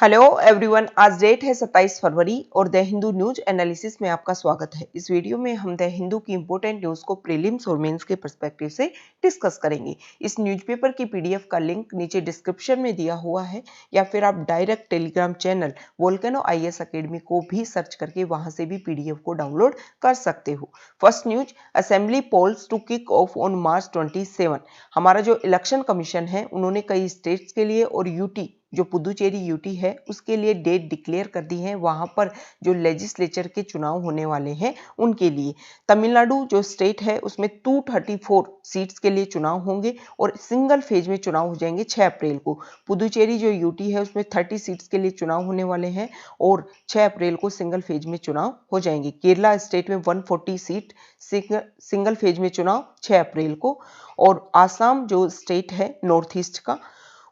Hello everyone, आज date है 27 फरवरी और द हिंदू न्यूज एनालिसिस में आपका स्वागत है। इस वीडियो में हम द हिंदू की इंपॉर्टेंट न्यूज को प्रीलिम्स और मेंस के पर्सपेक्टिव से डिस्कस करेंगे। इस न्यूज़पेपर की पीडीएफ का लिंक नीचे डिस्क्रिप्शन में दिया हुआ है या फिर आप direct Telegram channel volcano IAS academy को भी सर्च करके वहां से भी पीडीएफ को डाउनलोड कर सकते हो। First news, assembly polls to kick off on March 27। हमारा जो इलेक्शन कमीशन है उन्होंने कई स्टेट्स के लिए और यूटी जो पुदुचेरी यूटी है उसके लिए डेट डिक्लेयर कर दी है। वहां पर जो लेजिस्लेचर के चुनाव होने वाले हैं उनके लिए तमिलनाडु जो स्टेट है उसमें 234 सीट्स के लिए चुनाव होंगे और सिंगल फेज में चुनाव हो जाएंगे 6 अप्रैल को। पुदुचेरी जो यूटी है उसमें 30 सीट्स के लिए चुनाव होने वाले हैं और 6 अप्रैल को सिंगल फेज में चुनाव हो जाएंगे। केरला स्टेट में 140 सीट सिंगल फेज में चुनाव 6 अप्रैल को। और आसाम जो स्टेट है नॉर्थ ईस्ट का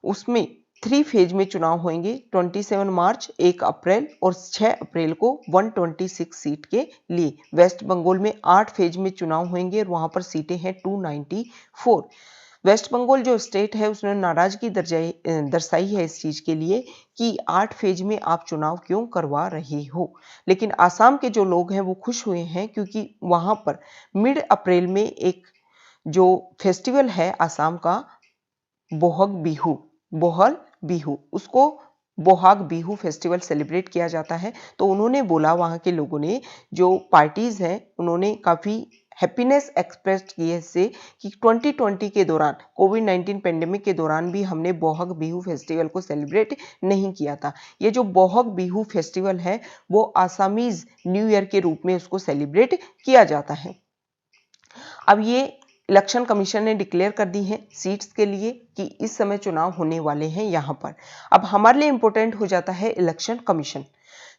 उसमें 3 फेज में चुनाव होंगे 27 मार्च, 1 अप्रैल और 6 अप्रैल को 126 सीट के लिए। वेस्ट बंगाल में 8 फेज में चुनाव होंगे और वहां पर सीटें हैं 294। वेस्ट बंगाल जो स्टेट है उसने नाराजगी दर्शाई है इस चीज के लिए कि 8 फेज में आप चुनाव क्यों करवा रहे हो। लेकिन आसाम के जो लोग हैं वो खुश हुए हैं क्योंकि वहां पर मिड अप्रैल में एक जो फेस्टिवल है आसाम का बोहल बिहू, उसको बोहाग बिहू फेस्टिवल सेलिब्रेट किया जाता है। तो उन्होंने बोला, वहां के लोगों ने जो पार्टीज हैं उन्होंने काफी हैप्पीनेस एक्सप्रेस की है इससे कि 2020 के दौरान कोविड-19 पेंडेमिक के दौरान भी हमने बोहाग बिहू फेस्टिवल को सेलिब्रेट नहीं किया था। ये जो बोहाग बिहू फेस्टिवल है वो आसामीज न्यू ईयर के रूप में उसको सेलिब्रेट किया जाता है। अब ये इलेक्शन कमीशन ने डिक्लेयर कर दी है सीट्स के लिए कि इस समय चुनाव होने वाले हैं यहां पर। अब हमारे लिए इंपॉर्टेंट हो जाता है इलेक्शन कमीशन।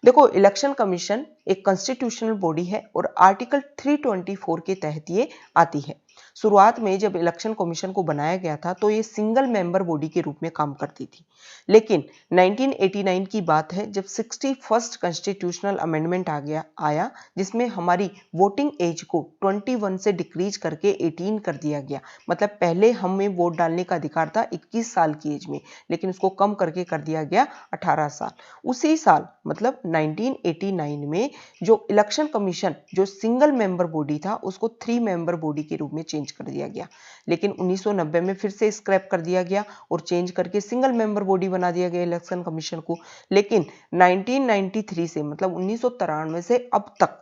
देखो, इलेक्शन कमीशन एक कॉन्स्टिट्यूशनल बॉडी है और आर्टिकल 324 के तहत ये आती है। शुरुआत में जब इलेक्शन कमीशन को बनाया गया था तो ये सिंगल मेंबर बॉडी के रूप में काम करती थी। लेकिन 1989 की बात है जब 61st कॉन्स्टिट्यूशनल अमेंडमेंट आया जिसमें हमारी वोटिंग एज को 21 से डिक्रीज करके 18 कर दिया गया। मतलब पहले हमें वोट डालने का अधिकार था 21 साल की एज में, लेकिन उसको कम करके कर दिया गया 18 साल। उसी साल मतलब 1989 में जो इलेक्शन कमीशन जो सिंगल मेंबर बॉडी था उसको 3 मेंबर बॉडी के रूप में चेंज कर दिया गया। लेकिन 1990 में फिर से स्क्रैप कर दिया गया और चेंज करके सिंगल मेंबर बॉडी बना दिया गया इलेक्शन कमीशन को। लेकिन 1993 से मतलब 1993 से अब तक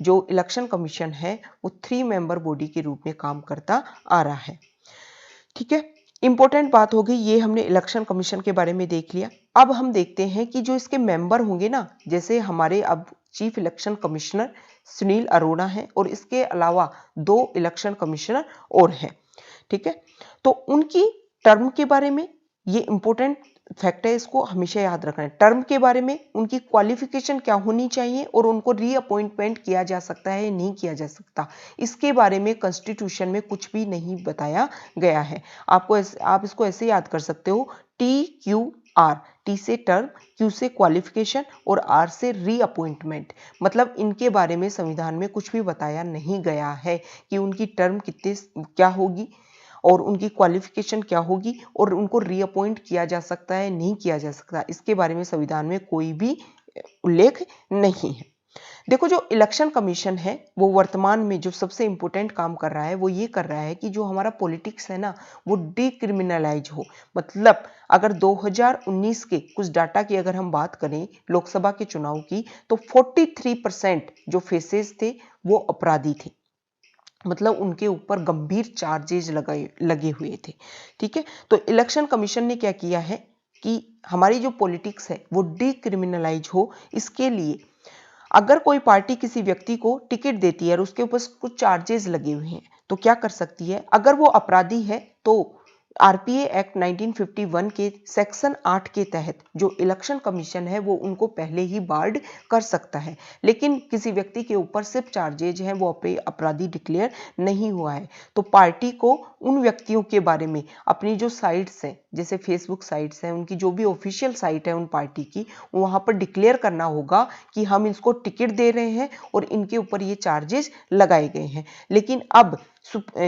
जो इलेक्शन कमीशन है वो 3 मेंबर बॉडी के रूप में काम करता आ रहा है। ठीक है, इंपॉर्टेंट बात हो गई, ये हमने इलेक्शन कमीशन के बारे में देख लिया। अब हम देखते हैं कि जो इसके मेंबर होंगे ना, जैसे हमारे अब chief election commissioner Sunil Arora हैं और इसके अलावा 2 इलेक्शन कमिश्नर और हैं। ठीक है, तो उनकी टर्म के बारे में ये इंपॉर्टेंट फैक्ट है, इसको हमेशा याद रखना है। टर्म के बारे में उनकी क्वालिफिकेशन क्या होनी चाहिए और उनको रीअपॉइंटमेंट किया जा सकता है नहीं किया जा सकता, इसके बारे में कॉन्स्टिट्यूशन में कुछ भी नहीं बताया गया है। आप इसको ऐसे याद कर सकते हो, TQR, T से टर्म, Q से क्वालिफिकेशन और R से रीअपॉइंटमेंट। मतलब इनके बारे में संविधान में कुछ भी बताया नहीं गया है कि उनकी टर्म कितने क्या होगी और उनकी क्वालिफिकेशन क्या होगी और उनको रीअपॉइंट किया जा सकता है नहीं किया जा सकता, इसके बारे में संविधान में कोई भी उल्लेख नहीं है। देखो, जो इलेक्शन कमीशन है वो वर्तमान में जो सबसे इंपॉर्टेंट काम कर रहा है वो ये कर रहा है कि जो हमारा पॉलिटिक्स है ना वो डिक्रिमिनलाइज हो। मतलब अगर 2019 के कुछ डाटा की अगर हम बात करें लोकसभा के चुनाव की, तो 43% जो फेसेस थे वो अपराधी थे। मतलब उनके ऊपर गंभीर चार्जेस लगे हुए थे। ठीक है, तो इलेक्शन कमीशन ने क्या किया है कि हमारी जो पॉलिटिक्स है वो डिक्रिमिनलाइज हो, इसके लिए अगर कोई पार्टी किसी व्यक्ति को टिकट देती है और उसके ऊपर कुछ चार्जेस लगे हुए हैं तो क्या कर सकती है, अगर वो अपराधी है तो आरपीए एक्ट 1951 के सेक्शन 8 के तहत जो इलेक्शन कमीशन है वो उनको पहले ही बार्ड कर सकता है। लेकिन किसी व्यक्ति के ऊपर सिर्फ चार्जेज हैं, वो अपराधी डिक्लेयर नहीं हुआ है, तो पार्टी को उन व्यक्तियों के बारे में अपनी जो साइट्स हैं जैसे फेसबुक साइट्स हैं, उनकी जो भी ऑफिशियल साइट है उन पार्टी की, वहां पर डिक्लेयर करना होगा कि हम इसको टिकट दे रहे हैं और इनके ऊपर ये चार्जेस लगाए गए हैं। लेकिन अब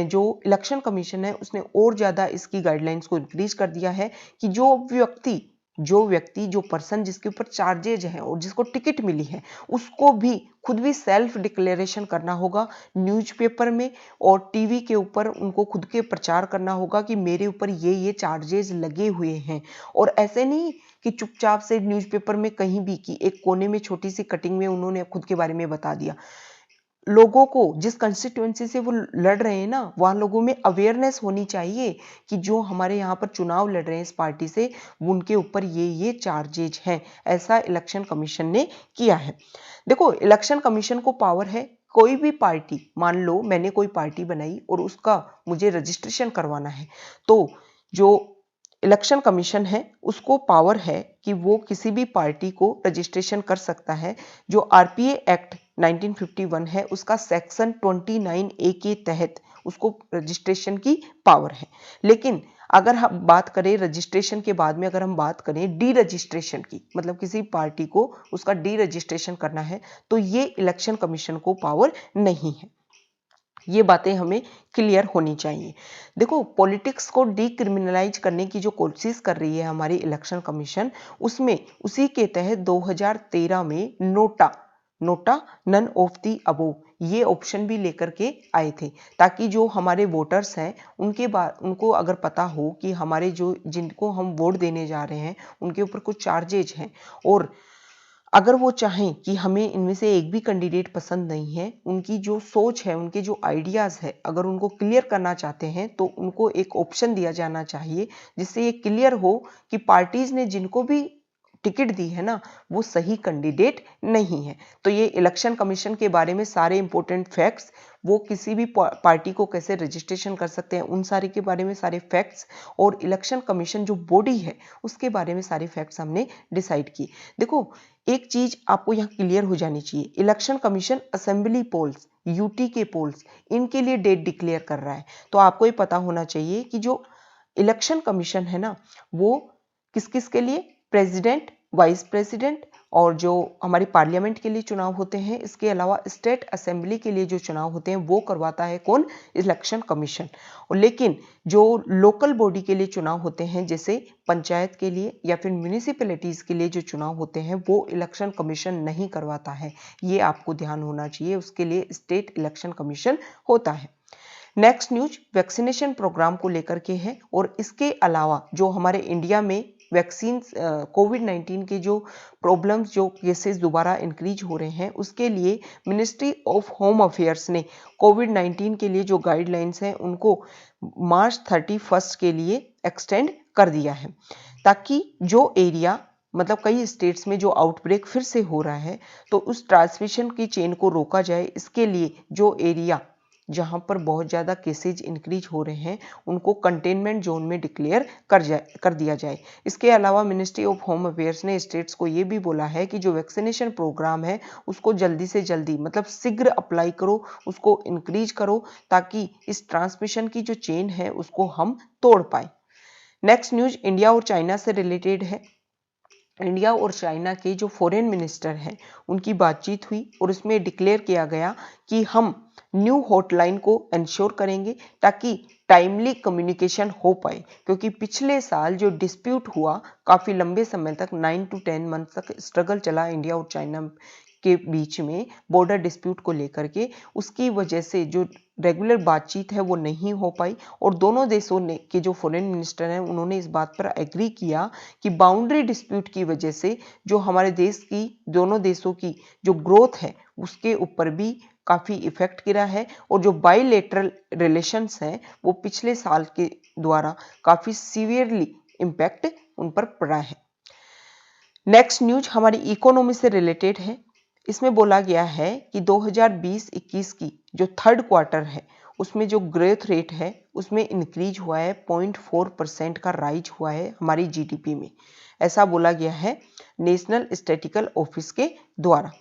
जो इलेक्शन कमीशन है उसने और ज्यादा इसकी गाइडलाइंस को इंक्रीज कर दिया है कि जो व्यक्ति जो व्यक्ति, जो पर्सन जिसके ऊपर चार्जेज है और जिसको टिकट मिली है, उसको भी खुद भी सेल्फ डिक्लेरेशन करना होगा न्यूज़पेपर में और टीवी के ऊपर। उनको खुद के प्रचार करना होगा कि मेरे ऊपर ये चार्जेज लगे हुए हैं। और ऐसे नहीं कि चुपचाप से न्यूज़पेपर में कहीं भी कि एक कोने में छोटी सी कटिंग में उन्होंने खुद के बारे में बता दिया। लोगों को जिस कंस्टिट्यूएंसी से वो लड़ रहे हैं ना, वहां लोगों में अवेयरनेस होनी चाहिए कि जो हमारे यहाँ पर चुनाव लड़ रहे हैं इस पार्टी से, उनके ऊपर ये चार्जेज हैं। ऐसा इलेक्शन कमीशन ने किया है। देखो, इलेक्शन कमीशन को पावर है, कोई भी पार्टी, मान लो मैंने कोई पार्टी बनाई और उसका मुझे रजिस्ट्रेशन करवाना है, तो जो इलेक्शन कमीशन है उसको पावर है कि वो किसी भी पार्टी को रजिस्ट्रेशन कर सकता है। जो आरपीए एक्ट 1951 है उसका सेक्शन 29A के तहत उसको रजिस्ट्रेशन की पावर है। लेकिन अगर हम बात करें रजिस्ट्रेशन के बाद में, अगर हम बात करें डी रजिस्ट्रेशन की, मतलब किसी पार्टी को उसका डी रजिस्ट्रेशन करना है, तो ये इलेक्शन कमीशन को पावर नहीं है। ये बातें हमें क्लियर होनी चाहिए। देखो, पॉलिटिक्स को डीक्रिमिनलाइज करने की जो कोशिश कर रही है हमारी इलेक्शन कमीशन, उसमें उसी के तहत 2013 में NOTA none of the above ये ऑप्शन भी लेकर के आए थे, ताकि जो हमारे वोटर्स हैं उनको अगर पता हो कि हमारे जो जिनको हम वोट देने जा रहे हैं उनके ऊपर कुछ चार्जेज हैं, और अगर वो चाहें कि हमें इनमें से एक भी कैंडिडेट पसंद नहीं है, उनकी जो सोच है, उनके जो आइडियाज़ है, अगर उनको क्लियर करना चाहते हैं तो उनको एक ऑप्शन दिया जाना चाहिए जिससे ये क्लियर हो कि पार्टीज ने जिनको भी टिकट दी है ना, वो सही कैंडिडेट नहीं है। तो ये इलेक्शन कमीशन के बारे में सारे इंपॉर्टेंट फैक्ट्स, वो किसी भी पार्टी को कैसे रजिस्ट्रेशन कर सकते हैं, उन सारे के बारे में सारे फैक्ट्स, और इलेक्शन कमीशन जो बॉडी है उसके बारे में सारे फैक्ट्स हमने डिसाइड किए। देखो, एक चीज आपको यहाँ क्लियर हो जानी चाहिए, election commission assembly polls, UT के पोल्स, इनके लिए डेट डिक्लेयर कर रहा है। तो आपको ये पता होना चाहिए कि जो इलेक्शन कमीशन है ना, वो किस किस के लिए, प्रेसिडेंट, वाइस प्रेसिडेंट, और जो हमारी पार्लियामेंट के लिए चुनाव होते हैं, इसके अलावा स्टेट असेंबली के लिए जो चुनाव होते हैं वो करवाता है कौन, इलेक्शन कमीशन। और लेकिन जो लोकल बॉडी के लिए चुनाव होते हैं, जैसे पंचायत के लिए या फिर म्यूनिसिपैलिटीज के लिए जो चुनाव होते हैं, वो इलेक्शन कमीशन नहीं करवाता है। ये आपको ध्यान होना चाहिए, उसके लिए स्टेट इलेक्शन कमीशन होता है। नेक्स्ट न्यूज वैक्सीनेशन प्रोग्राम को लेकर के है, और इसके अलावा जो हमारे इंडिया में वैक्सीन कोविड-19 के जो प्रॉब्लम्स, जो केसेस दोबारा इंक्रीज हो रहे हैं, उसके लिए मिनिस्ट्री ऑफ होम अफेयर्स ने कोविड-19 के लिए जो गाइडलाइंस हैं उनको मार्च 31 के लिए एक्सटेंड कर दिया है, ताकि जो एरिया, मतलब कई स्टेट्स में जो आउटब्रेक फिर से हो रहा है, तो उस ट्रांसमिशन की चेन को रोका जाए। इसके लिए जो एरिया जहां पर बहुत ज़्यादा केसेज इंक्रीज हो रहे हैं उनको कंटेनमेंट जोन में डिक्लेयर कर दिया जाए। इसके अलावा मिनिस्ट्री ऑफ होम अफेयर्स ने स्टेट्स को ये भी बोला है कि जो वैक्सीनेशन प्रोग्राम है उसको जल्दी से जल्दी, मतलब शीघ्र अप्लाई करो, उसको इंक्रीज करो, ताकि इस ट्रांसमिशन की जो चेन है उसको हम तोड़ पाए। नेक्स्ट न्यूज इंडिया और चाइना से रिलेटेड है। इंडिया और चाइना के जो फॉरेन मिनिस्टर हैं उनकी बातचीत हुई, और उसमें डिक्लेयर किया गया कि हम न्यू हॉटलाइन को इंश्योर करेंगे ताकि टाइमली कम्युनिकेशन हो पाए, क्योंकि पिछले साल जो डिस्प्यूट हुआ काफ़ी लंबे समय तक 9 to 10 मंथ तक स्ट्रगल चला इंडिया और चाइना के बीच में बॉर्डर डिस्प्यूट को लेकर के, उसकी वजह से जो रेगुलर बातचीत है वो नहीं हो पाई, और दोनों देशों ने के जो फॉरेन मिनिस्टर हैं उन्होंने इस बात पर एग्री किया कि बाउंड्री डिस्प्यूट की वजह से जो हमारे देश की, दोनों देशों की जो ग्रोथ है उसके ऊपर भी काफ़ी इफेक्ट गिरा है, और जो बाइलेटरल रिलेशंस हैं वो पिछले साल के द्वारा काफ़ी सीवियरली इम्पैक्ट उन पर पड़ा है। नेक्स्ट न्यूज हमारी इकोनॉमी से रिलेटेड है। इसमें बोला गया है कि 2020-21 की जो थर्ड क्वार्टर है उसमें जो ग्रोथ रेट है उसमें इंक्रीज हुआ है, 0.4% का राइज हुआ है हमारी जीडीपी में, ऐसा बोला गया है नेशनल स्टैटिस्टिकल ऑफिस के द्वारा।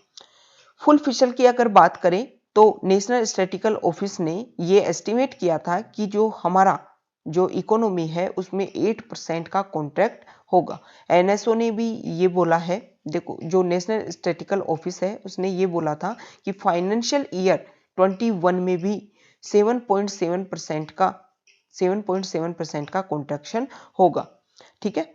फुल फिशर की अगर बात करें तो नेशनल स्टैटिस्टिकल ऑफिस ने ये एस्टिमेट किया था कि जो हमारा जो इकोनॉमी है उसमें 8% का कॉन्ट्रैक्ट होगा। एनएसओ ने भी ये बोला है, देखो जो नेशनल स्टैटिस्टिकल ऑफिस है उसने ये बोला था कि फाइनेंशियल ईयर 21 में भी 7.7% का कॉन्ट्रैक्शन होगा। ठीक है,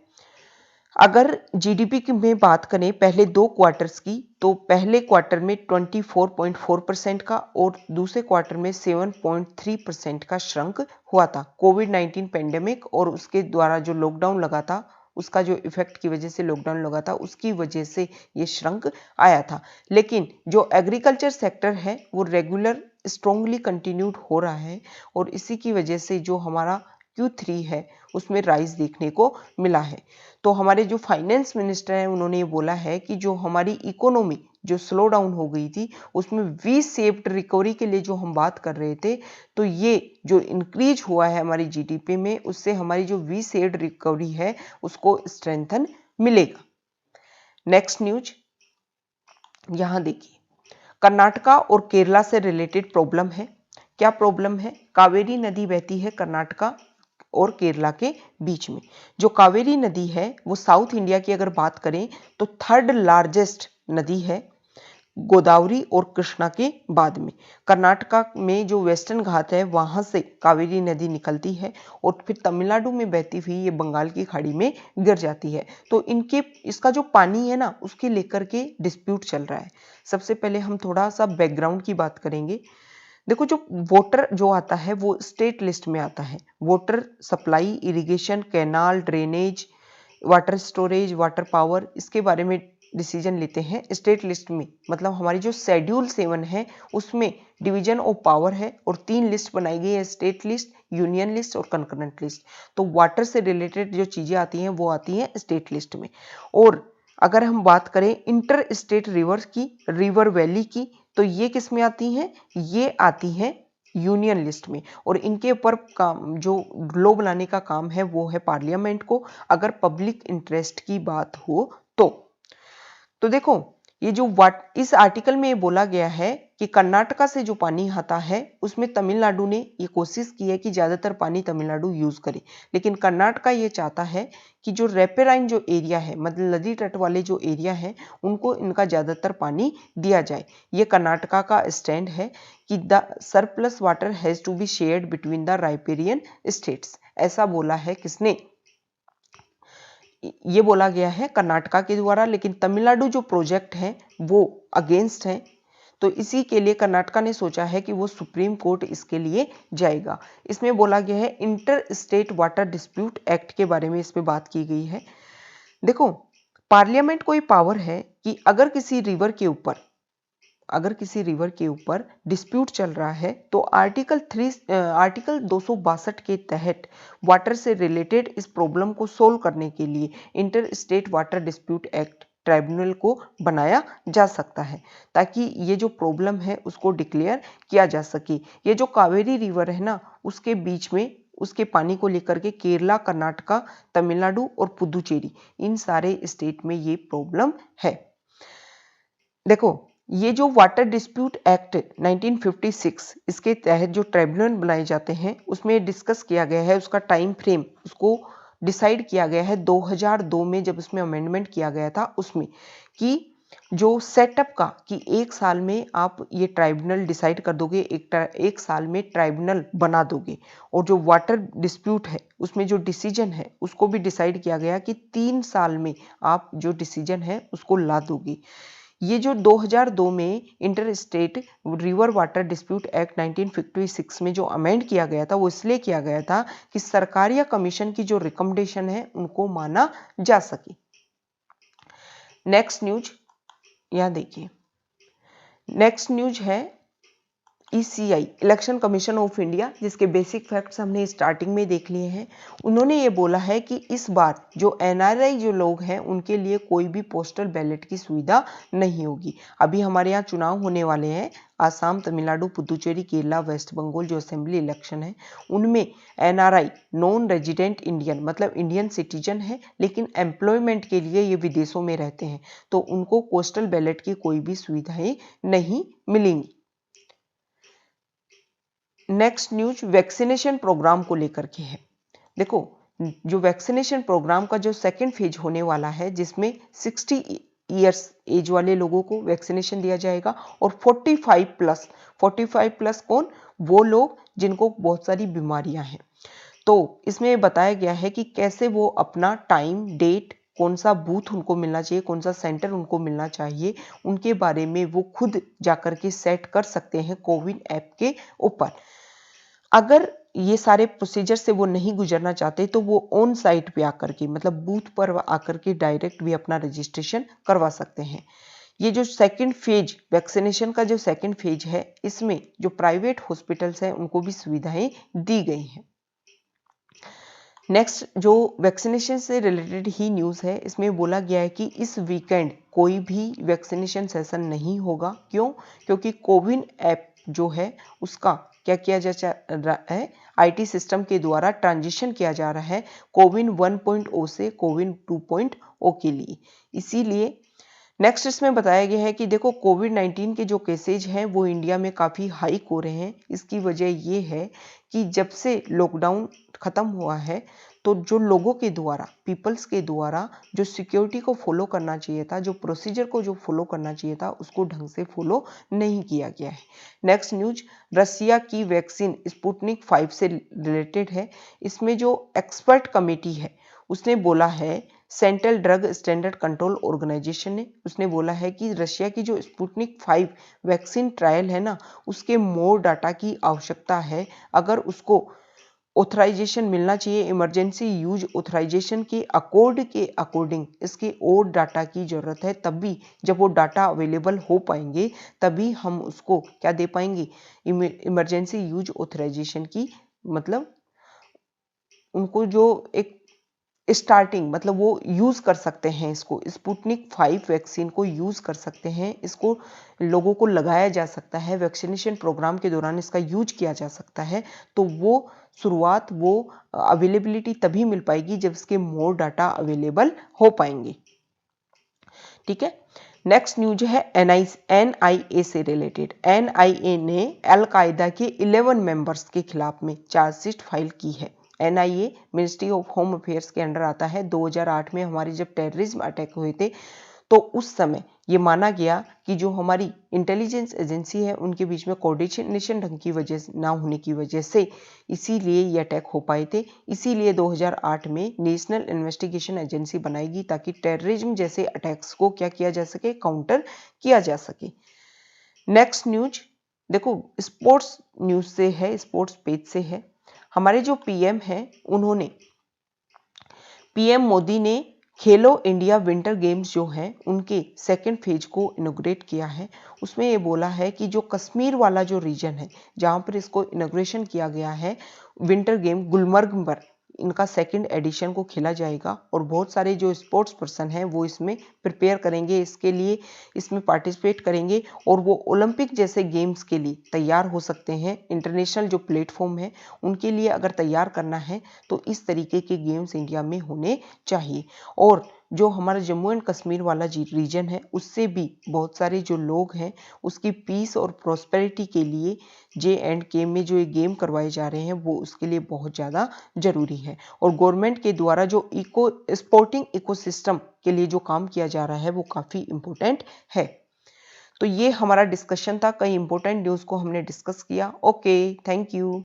अगर जीडीपी की में बात करें पहले 2 क्वार्टर्स की, तो पहले क्वार्टर में 24.4% का और दूसरे क्वार्टर में 7.3% का श्रंक हुआ था। कोविड-19 पेंडेमिक और उसके द्वारा जो लॉकडाउन लगा था, उसका जो इफेक्ट की वजह से लॉकडाउन लगा था, उसकी वजह से ये श्रंक आया था। लेकिन जो एग्रीकल्चर सेक्टर है वो रेगुलर स्ट्रांगली कंटिन्यूड हो रहा है और इसी की वजह से जो हमारा Q3 है उसमें राइज देखने को मिला है। तो हमारे जो फाइनेंस मिनिस्टर हैं उन्होंने ये बोला है कि जो हमारी इकोनॉमी जो स्लो डाउन हो गई थी उसमें वी शेप्ड रिकवरी के लिए जो हम बात कर रहे थे, तो ये जो इंक्रीज हुआ है हमारी जीडीपी में, उससे हमारी जो वी शेप्ड रिकवरी है उसको स्ट्रेंथन मिलेगा। नेक्स्ट न्यूज यहां देखिए, कर्नाटका और केरला से रिलेटेड प्रॉब्लम है। क्या प्रॉब्लम है? कावेरी नदी बहती है कर्नाटका और केरला के बीच में। जो कावेरी नदी है वो साउथ इंडिया की अगर बात करें तो थर्ड लार्जेस्ट नदी है गोदावरी और कृष्णा के बाद में। कर्नाटका में जो वेस्टर्न घाट है वहां से कावेरी नदी निकलती है और फिर तमिलनाडु में बहती हुई ये बंगाल की खाड़ी में गिर जाती है। तो इसका जो पानी है ना उसके लेकर के डिस्प्यूट चल रहा है। सबसे पहले हम थोड़ा सा बैकग्राउंड की बात करेंगे। देखो, जो वाटर जो आता है वो स्टेट लिस्ट में आता है। Water supply, irrigation, canal, drainage, water storage, water power, इसके बारे में डिसीजन लेते हैं स्टेट लिस्ट में। मतलब हमारी जो शेड्यूल 7 है उसमें डिवीजन ऑफ पावर है और 3 लिस्ट बनाई गई है, स्टेट लिस्ट, यूनियन लिस्ट और कंकरेंट लिस्ट। तो वाटर से रिलेटेड जो चीजें आती हैं वो आती हैं स्टेट लिस्ट में। और अगर हम बात करें इंटर स्टेट रिवर की, रिवर वैली की, तो ये किस में आती हैं? ये आती हैं यूनियन लिस्ट में। और इनके ऊपर काम जो लॉ बनाने का काम है वो है पार्लियामेंट को, अगर पब्लिक इंटरेस्ट की बात हो तो देखो, ये जो इस आर्टिकल में ये बोला गया है कि कर्नाटका से जो पानी आता है उसमें तमिलनाडु ने ये कोशिश की है कि ज्यादातर पानी तमिलनाडु यूज करे, लेकिन कर्नाटका ये चाहता है कि जो रेपेराइन जो एरिया है, मतलब नदी तट वाले जो एरिया है, उनको इनका ज्यादातर पानी दिया जाए। ये कर्नाटका का स्टैंड है कि the surplus water has to be shared between the riparian states. ऐसा बोला है किसने? ये बोला गया है कर्नाटका के द्वारा, लेकिन तमिलनाडु जो प्रोजेक्ट है वो अगेंस्ट है। तो इसी के लिए कर्नाटका ने सोचा है कि वो सुप्रीम कोर्ट इसके लिए जाएगा। इसमें बोला गया है inter state water dispute act के बारे में इसमें बात की गई है। देखो, पार्लियामेंट को ये पावर है कि अगर किसी रिवर के ऊपर डिस्प्यूट चल रहा है तो आर्टिकल 262 के तहत वाटर से रिलेटेड इस प्रॉब्लम को सोल्व करने के लिए inter state water dispute act tribunal को बनाया जा सकता है, ताकि ये जो प्रॉब्लम है उसको डिक्लेयर किया जा सके। ये जो कावेरी रिवर है ना, उसके बीच में उसके पानी को लेकर के केरला, कर्नाटका, तमिलनाडु और पुदुचेरी, इन सारे स्टेट में ये प्रॉब्लम है। देखो, ये जो वाटर डिस्प्यूट एक्ट 1956, इसके तहत जो ट्राइब्यूनल बनाए जाते हैं उसमें डिस्कस किया गया है, उसका टाइम फ्रेम उसको डिसाइड किया गया है 2002 में, जब इसमें अमेंडमेंट किया गया था उसमें, कि जो सेटअप का कि 1 साल में आप ये ट्राइब्यूनल डिसाइड कर दोगे, एक साल में ट्राइब्यूनल बना दोगे। और जो वाटर डिस्प्यूट है उसमें जो डिसीजन है उसको भी डिसाइड किया गया कि 3 साल में आप जो डिसीजन है उसको ला दोगे। ये जो 2002 में inter state river water dispute act 1956 में जो अमेंड किया गया था वो इसलिए किया गया था कि सरकार या कमीशन की जो रिकमेंडेशन है उनको माना जा सके। नेक्स्ट न्यूज यहां देखिए, नेक्स्ट न्यूज है ECI, election commission of India, जिसके बेसिक फैक्ट्स हमने स्टार्टिंग में देख लिए हैं। उन्होंने ये बोला है कि इस बार जो NRI जो लोग हैं उनके लिए कोई भी पोस्टल बैलेट की सुविधा नहीं होगी। अभी हमारे यहाँ चुनाव होने वाले हैं, आसाम, तमिलनाडु, पुदुचेरी, केरला, वेस्ट बंगाल, जो असेंबली इलेक्शन है उनमें NRI नॉन रेजिडेंट इंडियन, मतलब इंडियन सिटीजन है लेकिन एम्प्लॉयमेंट के लिए ये विदेशों में रहते हैं, तो उनको पोस्टल बैलेट की कोई भी सुविधाएं नहीं मिलेंगी। नेक्स्ट न्यूज वैक्सीनेशन प्रोग्राम को लेकर के है। देखो, जो वैक्सीनेशन प्रोग्राम का जो सेकेंड फेज होने वाला है, जिसमें 60 इयर्स एज वाले लोगों को वैक्सीनेशन दिया जाएगा और 45 प्लस कौन? वो लोग जिनको बहुत सारी बीमारियां हैं। तो इसमें बताया गया है कि कैसे वो अपना टाइम, डेट कौन सा बूथ उनको मिलना चाहिए, कौन सा सेंटर उनको मिलना चाहिए, उनके बारे में वो खुद जाकर के सेट कर सकते हैं कोविन ऐप के ऊपर। अगर ये सारे प्रोसीजर से वो नहीं गुजरना चाहते तो वो ऑन साइट पे आकर के मतलब बूथ पर आकर के डायरेक्ट भी अपना रजिस्ट्रेशन करवा सकते हैं। ये जो सेकंड फेज वैक्सीनेशन का जो सेकंड फेज है, इसमें जो प्राइवेट हॉस्पिटल्स हैं उनको भी सुविधाएं दी गई हैं। नेक्स्ट जो वैक्सीनेशन से रिलेटेड ही न्यूज़ है, इसमें बोला गया है कि इस वीकेंड कोई भी वैक्सीनेशन सेशन नहीं होगा। क्यों? क्योंकि कोविन ऐप जो है उसका क्या किया जा रहा है, आईटी सिस्टम के द्वारा ट्रांजिशन किया जा रहा है कोविन 1.0 से कोविन 2.0 के लिए। इसीलिए नेक्स्ट इसमें बताया गया है कि देखो कोविड-19 के जो केसेज हैं वो इंडिया में काफ़ी हाइक हो रहे हैं। इसकी वजह ये है कि जब से लॉकडाउन ख़त्म हुआ है तो जो लोगों के द्वारा पीपल्स के द्वारा जो सिक्योरिटी को फॉलो करना चाहिए था, जो प्रोसीजर को जो फॉलो करना चाहिए था, उसको ढंग से फॉलो नहीं किया गया है। नेक्स्ट न्यूज रसिया की वैक्सीन स्पुतनिक 5 से रिलेटेड है। इसमें जो एक्सपर्ट कमेटी है उसने बोला है, central drug standard control organisation ने उसने बोला है कि रशिया की जो स्पुतनिक 5 वैक्सीन ट्रायल है ना, उसके मोर डाटा की आवश्यकता है। अगर उसको ऑथराइजेशन मिलना चाहिए, इमरजेंसी यूज ऑथराइजेशन के अकॉर्डिंग इसके और डाटा की जरूरत है। तभी जब वो डाटा अवेलेबल हो पाएंगे तभी हम उसको क्या दे पाएंगे, इमरजेंसी यूज ऑथराइजेशन की, मतलब उनको जो एक स्टार्टिंग मतलब वो यूज कर सकते हैं, इसको स्पुतनिक 5 वैक्सीन को यूज कर सकते हैं, इसको लोगों को लगाया जा सकता है, वैक्सीनेशन प्रोग्राम के दौरान इसका यूज किया जा सकता है। तो वो शुरुआत वो अवेलेबिलिटी तभी मिल पाएगी जब इसके मोर डाटा अवेलेबल हो पाएंगे। ठीक है। नेक्स्ट न्यूज है एनआईए से रिलेटेड। एनआईए ने अल कायदा के 11 मेंबर्स के खिलाफ में चार्जशीट फाइल की है। NIA ministry of home affairs के अंडर आता है। 2008 में हमारे जब टेररिज्म अटैक हुए थे तो उस समय ये माना गया कि जो हमारी इंटेलिजेंस एजेंसी है उनके बीच में कोऑर्डिनेशन ढंग की वजह ना होने की वजह से इसीलिए ये अटैक हो पाए थे। इसीलिए 2008 में नेशनल इन्वेस्टिगेशन एजेंसी बनाएगी ताकि टेररिज्म जैसे अटैक्स को क्या किया जा सके, काउंटर किया जा सके। नेक्स्ट न्यूज देखो स्पोर्ट्स न्यूज से है, स्पोर्ट्स पेज से है। हमारे जो पीएम हैं उन्होंने, पीएम मोदी ने खेलो इंडिया विंटर गेम्स जो हैं उनके सेकेंड फेज को इनोग्रेट किया है। उसमें ये बोला है कि जो कश्मीर वाला जो रीजन है जहाँ पर इसको इनोग्रेशन किया गया है विंटर गेम, गुलमर्ग पर इनका सेकंड एडिशन को खेला जाएगा और बहुत सारे जो स्पोर्ट्स पर्सन हैं वो इसमें प्रिपेयर करेंगे, इसके लिए इसमें पार्टिसिपेट करेंगे और वो ओलंपिक जैसे गेम्स के लिए तैयार हो सकते हैं। इंटरनेशनल जो प्लेटफॉर्म है उनके लिए अगर तैयार करना है तो इस तरीके के गेम्स इंडिया में होने चाहिए। और जो हमारा जम्मू एंड कश्मीर वाला रीजन है उससे भी बहुत सारे जो लोग हैं उसकी पीस और प्रोस्पेरिटी के लिए JNK में जो ये गेम करवाए जा रहे हैं वो उसके लिए बहुत ज़्यादा जरूरी है। और गवर्नमेंट के द्वारा जो स्पोर्टिंग इकोसिस्टम के लिए जो काम किया जा रहा है वो काफ़ी इम्पोर्टेंट है। तो ये हमारा डिस्कशन था, कई इंपॉर्टेंट न्यूज़ को हमने डिस्कस किया। Okay, thank you.